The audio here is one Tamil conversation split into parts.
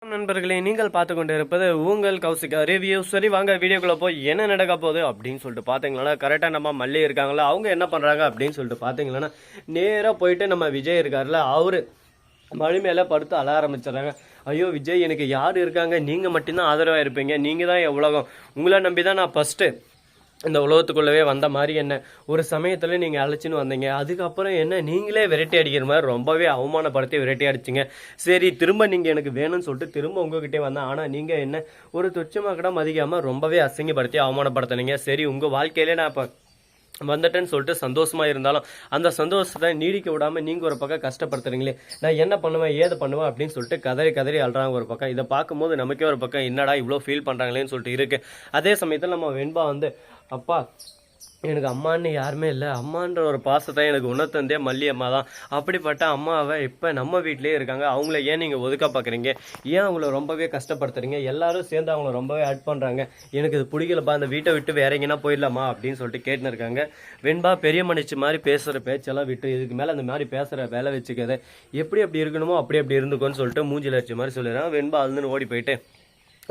நண்பர்களே, நீங்கள் பார்த்து கொண்டு இருப்பது உங்கள் கௌசிகா ரிவ்யூ. சரி வாங்க வீடியோக்குள்ள போய் என்ன நடக்க போகுது அப்படின்னு சொல்லிட்டு பார்த்தீங்களா, கரெக்டாக நம்ம மல்லி இருக்காங்களா, அவங்க என்ன பண்ணுறாங்க அப்படின்னு சொல்லிட்டு பார்த்தீங்கன்னா, நேராக போயிட்டு நம்ம விஜய் இருக்கார்ல, அவரு மழை மேலே படுத்து அழ ஆரம்பிச்சிடறாங்க. ஐயோ விஜய், எனக்கு யார் இருக்காங்க, நீங்கள் மட்டும்தான் ஆதரவாக இருப்பீங்க, நீங்கள் தான் என் உலகம், உங்களை நம்பி தான் நான் ஃபஸ்ட்டு இந்த உலகத்துக்குள்ளவே வந்த மாதிரி என்ன ஒரு சமயத்தில் நீங்கள் அழைச்சின்னு வந்தீங்க, அதுக்கப்புறம் என்ன நீங்களே விரட்டி அடிக்கிற மாதிரி ரொம்பவே அவமானப்படுத்தி விரட்டி அடிச்சிங்க. சரி திரும்ப நீங்கள் எனக்கு வேணும்னு சொல்லிட்டு திரும்ப உங்ககிட்டே வந்தேன், ஆனால் நீங்கள் என்ன ஒரு துச்சமாக கூட மதிக்காமல் ரொம்பவே அசிங்கப்படுத்தி அவமானப்படுத்தினீங்க. சரி உங்கள் வாழ்க்கையிலே நான் இப்போ வந்துட்டேன்னு சொல்லிட்டு சந்தோஷமா இருந்தாலும் அந்த சந்தோஷத்தை நீடிக்க விடாமல் நீங்கள் ஒரு பக்கம் கஷ்டப்படுத்துறீங்களே, நான் என்ன பண்ணுவேன் ஏது பண்ணுவேன் அப்படின்னு சொல்லிட்டு கதறி கதறி அழுறாங்க ஒரு பக்கம். இதை பார்க்கும்போது நமக்கே ஒரு பக்கம் என்னடா இவ்வளோ ஃபீல் பண்ணுறாங்களேன்னு சொல்லிட்டு இருக்கு. அதே சமயத்தில் நம்ம வெண்பா வந்து, அப்பா எனக்கு அம்மான்னு யாருமே இல்லை, அம்மான்ற ஒரு பாசத்தை எனக்கு உணர்த்தந்தே மல்லி அம்மா தான். அப்படிப்பட்ட அம்மாவை இப்போ நம்ம வீட்டிலே இருக்காங்க, அவங்கள ஏன் நீங்கள் ஒதுக்க பார்க்குறீங்க, ஏன் அவங்கள ரொம்பவே கஷ்டப்படுத்துறீங்க, எல்லாரும் சேர்ந்து அவங்கள ரொம்பவே ஆட் பண்ணுறாங்க, எனக்கு இது பிடிக்கலப்பா, அந்த வீட்டை விட்டு வேற எங்கன்னா போயிடலாமா அப்படின்னு சொல்லிட்டு கேட்டுன்னு இருக்காங்க. வெண்பா பெரிய மனுஷி மாதிரி பேசுகிற பேச்செல்லாம் விட்டு இதுக்கு மேலே அந்த மாதிரி பேசுகிற வேலை வச்சுக்கதை, எப்படி அப்படி இருக்கணுமோ அப்படி இருந்துக்கோன்னு சொல்லிட்டு மூஞ்சில் அடிச்ச மாதிரி சொல்லிடுறாங்க. வெண்பா அதுன்னு ஓடி போயிட்டு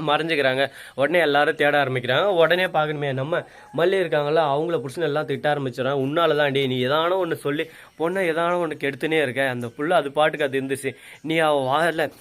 மறைஞ்சிக்கிறாங்க. உடனே எல்லாரும் தேட ஆரம்பிக்கிறாங்க. உடனே பார்க்கணுமே நம்ம மல்லி இருக்காங்களா, அவங்கள பிடிச்சின்னு எல்லாம் திட்ட ஆரம்பிச்சிடறாங்க. உன்னால தான் நீ எதானோ ஒன்று சொல்லி பொண்ணை எதானோ ஒன்று கெடுத்துனே இருக்க, அந்த புள்ள அது பாட்டுக்கு அது இருந்துச்சு, நீ அவள் வாழல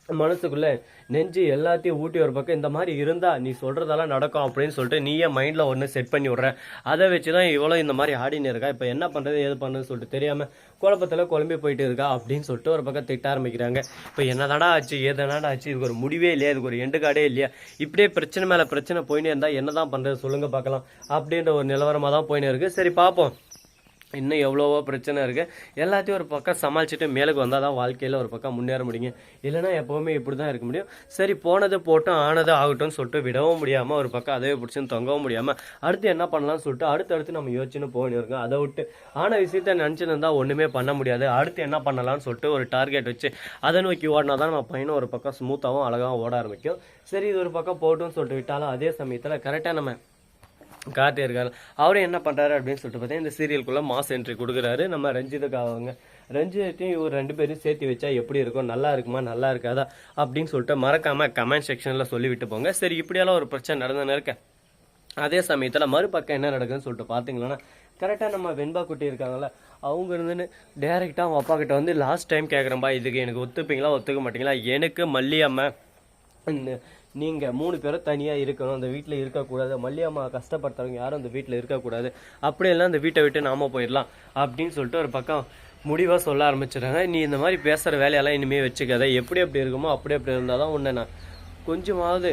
மனசுக்குள்ள நெஞ்சு எல்லாத்தையும் ஊட்டி ஒரு பக்கம் இந்த மாதிரி இருந்தா நீ சொல்றதெல்லாம் நடக்கும் அப்படின்னு சொல்லிட்டு நீயே மைண்ட்ல ஒன்று செட் பண்ணி விட்ற, அதை வச்சுதான் இவ்வளோ இந்த மாதிரி ஆடின்னு இருக்கா, இப்போ என்ன பண்றது ஏது பண்ணுன்னு சொல்லிட்டு தெரியாம குழப்பத்தில் குழம்பி போயிட்டு இருக்கா அப்படின்னு சொல்லிட்டு ஒரு பக்கம் திட்ட ஆரம்பிக்கிறாங்க. இப்போ என்னதாடா ஆச்சு ஏதனாடா ஆச்சு, இதுக்கு ஒரு முடிவே இல்லையா, இதுக்கு ஒரு எண்டு கார்டே இல்லையா, இப்படியே பிரச்சனை மேலே பிரச்சனை போயினே இருந்தால் என்னதான் பண்றது சொல்லுங்க பார்க்கலாம் அப்படின்ற ஒரு நிலவரமாக தான் போயினே இருக்கு. சரி பார்ப்போம், இன்னும் எவ்வளவோ பிரச்சனை இருக்குது, எல்லாத்தையும் ஒரு பக்கம் சமாளிச்சுட்டு மேலுக்கு வந்தால் தான் வாழ்க்கையில் ஒரு பக்கம் முன்னேற முடியும், இல்லைனா எப்போவுமே இப்படி தான் இருக்க முடியும். சரி போனது போட்டும் ஆனது ஆகட்டும்னு சொல்லிட்டு விடவும் முடியாமல் ஒரு பக்கம் அதே பிடிச்சின்னு தொங்கவும் முடியாமல் அடுத்து என்ன பண்ணலாம்னு சொல்லிட்டு அடுத்தடுத்து நம்ம யோசிச்சுன்னு போயின்னு இருக்கோம். அதை விட்டு ஆன விஷயத்த நினச்சின்னு இருந்தால் ஒன்றுமே பண்ண முடியாது, அடுத்து என்ன பண்ணலாம்னு சொல்லிட்டு ஒரு டார்கெட் வச்சு அதை நோக்கி ஓடினா தான் நம்ம பையனும் ஒரு பக்கம் ஸ்மூத்தாகவும் அழகாகவும் ஓட ஆரம்பிக்கும். சரி இது ஒரு பக்கம் போட்டும்னு சொல்லிட்டு விட்டாலும் அதே சமயத்தில் கரெக்டாக நம்ம கார்த்தி இருக்காரு, அவரும் என்ன பண்ணுறாரு அப்படின்னு சொல்லிட்டு பார்த்தீங்கன்னா இந்த சீரியலுக்குள்ளே மாஸ் என்ட்ரி கொடுக்குறாரு நம்ம ரஞ்சிதுக்காக. ரஞ்சிதையும் இவர் ரெண்டு பேரும் சேர்த்து வச்சா எப்படி இருக்கும், நல்லா இருக்குமா நல்லா இருக்காதா அப்படின்னு சொல்லிட்டு மறக்காமல் கமெண்ட் செக்ஷனில் சொல்லிவிட்டு போங்க. சரி இப்படியெல்லாம் ஒரு பிரச்சனை நடந்துன்னு இருக்க, அதே சமயத்தில் மறுபக்கம் என்ன நடக்குதுன்னு சொல்லிட்டு பார்த்தீங்கன்னா கரெக்டாக நம்ம வெண்பா குட்டி இருக்காங்களா, அவங்க இருந்துன்னு டேரெக்டாக அவங்க அப்பா கிட்ட வந்து லாஸ்ட் டைம் கேட்குறேன்பா, இதுக்கு எனக்கு ஒத்துப்பீங்களா ஒத்துக்க மாட்டீங்களா, எனக்கு மல்லி அம்மா நீங்கள் 3 பேரும் தனியாக இருக்கணும், அந்த வீட்டில் இருக்கக்கூடாது, மல்லியம்மா கஷ்டப்படுத்துறவங்க யாரும் அந்த வீட்டில் இருக்கக்கூடாது, அப்படியெல்லாம் அந்த வீட்டை விட்டு நாம போயிடலாம் அப்படின்னு சொல்லிட்டு ஒரு பக்கம் முடிவாக சொல்ல ஆரம்பிச்சிடுறாங்க. நீ இந்த மாதிரி பேசுகிற வேலையெல்லாம் இனிமேல் வச்சுக்காத, எப்படி எப்படி இருக்குமோ அப்படி இருந்தால் தான் உன்னை நான் கொஞ்சமாவது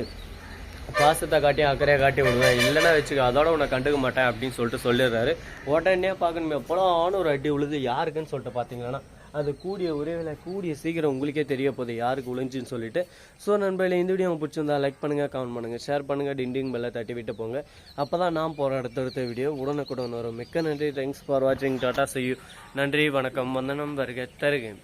பாசத்தை காட்டி அக்கறையாக காட்டி விடுவேன், இல்லைன்னா வச்சுக்க அதோட உன்னை கண்டுக்க மாட்டேன் அப்படின்னு சொல்லிட்டு சொல்லிடுறாரு. உடனே பார்க்கணுமே எப்போலாம் ஒரு அடி உழுது யாருக்குன்னு சொல்லிட்டு பார்த்தீங்கன்னா அது கூடிய உறவில் கூடிய சீக்கிரம் உங்களுக்கே தெரிய போகுது யாருக்கு விழுந்துன்னு சொல்லிட்டு. ஸோ நண்பர்களே, இந்த வீடியோ பிடிச்சிருந்தா லைக் பண்ணுங்கள், கமெண்ட் பண்ணுங்கள், ஷேர் பண்ணுங்கள், டிண்டிங் பெல்லை தட்டி விட்டு போங்க, அப்போ தான் நான் போகிற அடுத்தடுத்த வீடியோ உடனுக்குடன் வரும். மிக்க நன்றி, தேங்க்ஸ் ஃபார் வாட்சிங், டாடா see you. நன்றி வணக்கம், வந்தனம் வருக தருகேன்.